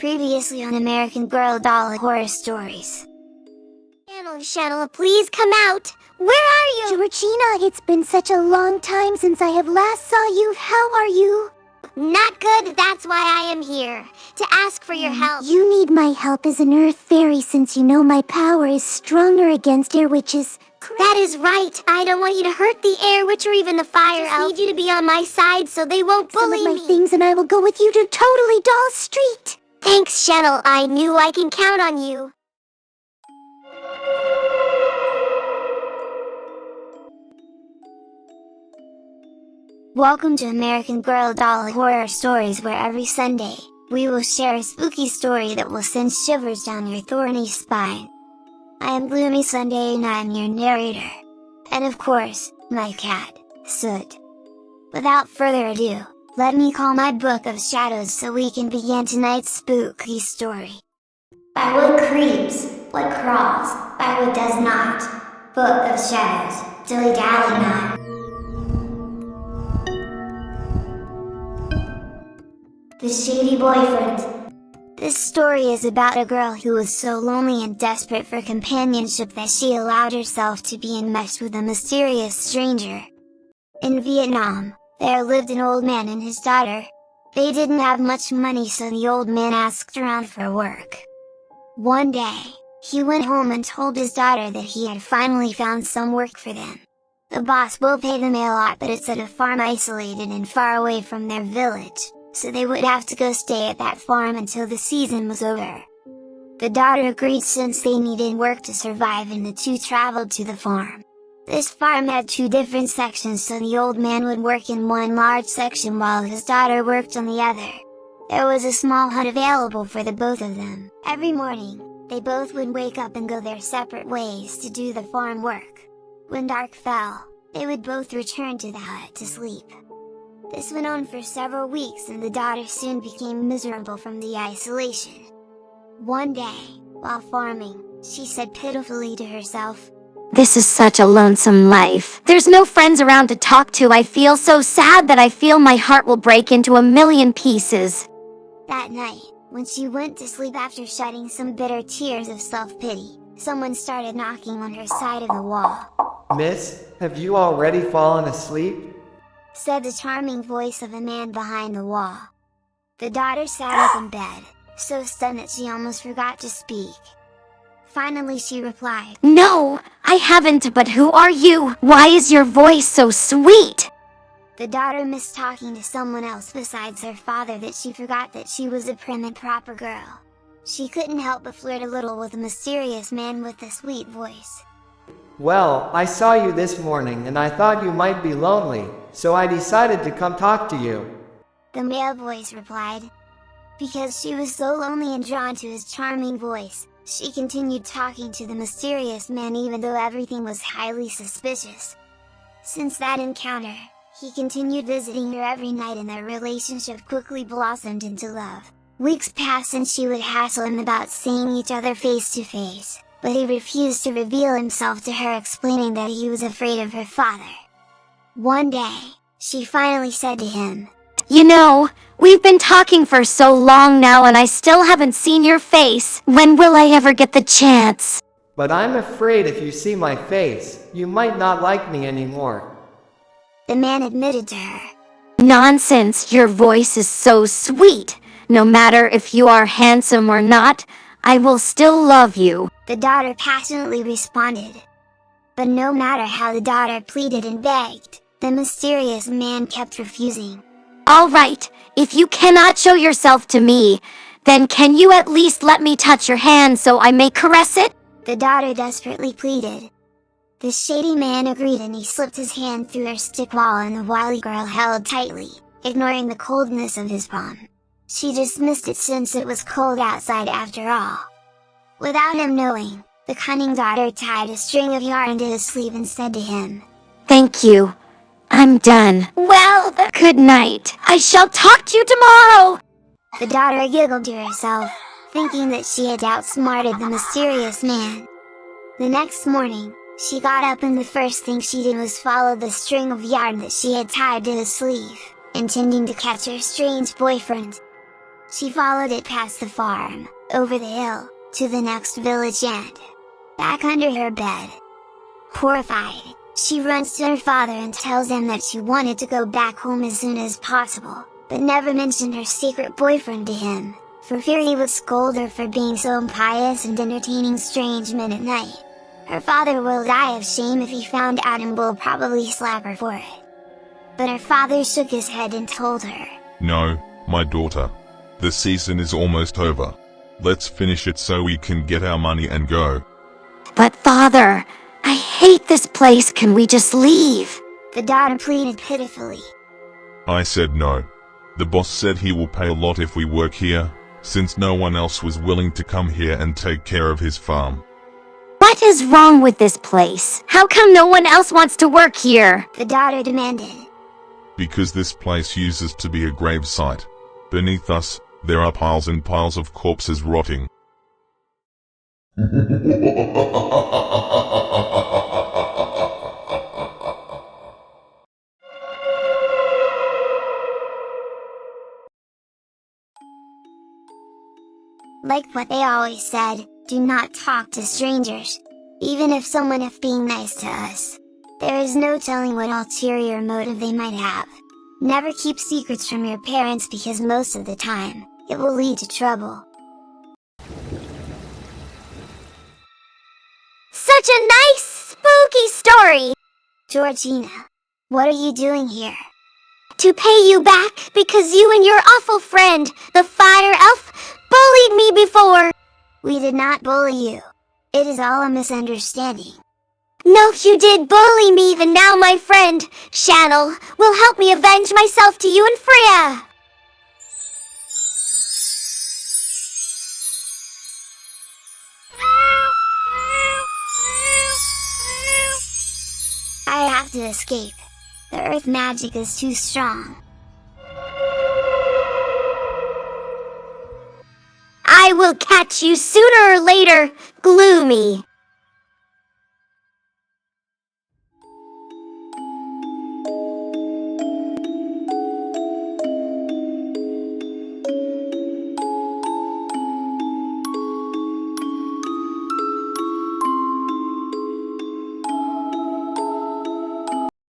Previously on American Girl Doll Horror Stories. Channel, please come out! Where are you? Georgina, it's been such a long time since I have last saw you. How are you? Not good, that's why I am here. To ask for your help. You need my help as an earth fairy since you know my power is stronger against air witches. That is right. I don't want you to hurt the air witch or even the fire elf. I just need you to be on my side so they won't bully me. Some of my things and I will go with you to Totally Doll Street. Thanks, Channel. I knew I can count on you. Welcome to American Girl Doll Horror Stories, where every Sunday, we will share a spooky story that will send shivers down your thorny spine. I am Gloomy Sunday and I am your narrator. And of course, my cat, Soot. Without further ado, let me call my book of shadows so we can begin tonight's spooky story. By what creeps, what crawls, by what does not. Book of Shadows, dilly-dally not. The Shady Boyfriend. This story is about a girl who was so lonely and desperate for companionship that she allowed herself to be enmeshed with a mysterious stranger. In Vietnam, there lived an old man and his daughter. They didn't have much money, so the old man asked around for work. One day, he went home and told his daughter that he had finally found some work for them. The boss will pay them a lot, but it's at a farm isolated and far away from their village, so they would have to go stay at that farm until the season was over. The daughter agreed since they needed work to survive, and the two traveled to the farm. This farm had two different sections, so the old man would work in one large section while his daughter worked on the other. There was a small hut available for the both of them. Every morning, they both would wake up and go their separate ways to do the farm work. When dark fell, they would both return to the hut to sleep. This went on for several weeks, and the daughter soon became miserable from the isolation. One day, while farming, she said pitifully to herself, "This is such a lonesome life. There's no friends around to talk to. I feel so sad that I feel my heart will break into a million pieces." That night, when she went to sleep after shedding some bitter tears of self-pity, someone started knocking on her side of the wall. "Miss, have you already fallen asleep?" said the charming voice of a man behind the wall. The daughter sat up in bed, so stunned that she almost forgot to speak. Finally she replied, "No, I haven't, but who are you? Why is your voice so sweet?" The daughter missed talking to someone else besides her father that she forgot that she was a prim and proper girl. She couldn't help but flirt a little with a mysterious man with a sweet voice. "Well, I saw you this morning and I thought you might be lonely, so I decided to come talk to you," the male voice replied. Because she was so lonely and drawn to his charming voice, she continued talking to the mysterious man even though everything was highly suspicious. Since that encounter, he continued visiting her every night and their relationship quickly blossomed into love. Weeks passed and she would hassle him about seeing each other face to face, but he refused to reveal himself to her, explaining that he was afraid of her father. One day, she finally said to him, "You know, we've been talking for so long now and I still haven't seen your face. When will I ever get the chance?" "But I'm afraid if you see my face, you might not like me anymore," the man admitted to her. "Nonsense, your voice is so sweet. No matter if you are handsome or not, I will still love you," the daughter passionately responded. But no matter how the daughter pleaded and begged, the mysterious man kept refusing. "All right, if you cannot show yourself to me, then can you at least let me touch your hand so I may caress it?" the daughter desperately pleaded. The shady man agreed, and he slipped his hand through her stick wall and the wily girl held tightly, ignoring the coldness of his palm. She dismissed it since it was cold outside after all. Without him knowing, the cunning daughter tied a string of yarn to his sleeve and said to him, "Thank you. I'm done. Well, good night. I shall talk to you tomorrow." The daughter giggled to herself, thinking that she had outsmarted the mysterious man. The next morning, she got up and the first thing she did was follow the string of yarn that she had tied to his sleeve, intending to catch her strange boyfriend. She followed it past the farm, over the hill, to the next village and back under her bed. Horrified, she runs to her father and tells him that she wanted to go back home as soon as possible, but never mentioned her secret boyfriend to him, for fear he would scold her for being so impious and entertaining strange men at night. Her father will die of shame if he found out and will probably slap her for it. But her father shook his head and told her, "No, my daughter. The season is almost over. Let's finish it so we can get our money and go." But father, I hate this place, can we just leave? the daughter pleaded pitifully. I said no. The boss said he will pay a lot if we work here, since no one else was willing to come here and take care of his farm. What is wrong with this place? How come no one else wants to work here? The daughter demanded. Because this place uses to be a grave site. Beneath us, there are piles and piles of corpses rotting. Like what they always said, do not talk to strangers. Even if someone is being nice to us. There is no telling what ulterior motive they might have. Never keep secrets from your parents because most of the time, it will lead to trouble. Such a nice, spooky story! Georgina, what are you doing here? To pay you back because you and your awful friend, the fire elf, bullied me before. We did not bully you. It is all a misunderstanding. No, you did bully me, and now my friend, Channel, will help me avenge myself to you and Freya. I have to escape. The earth magic is too strong. I will catch you sooner or later, Gloomy.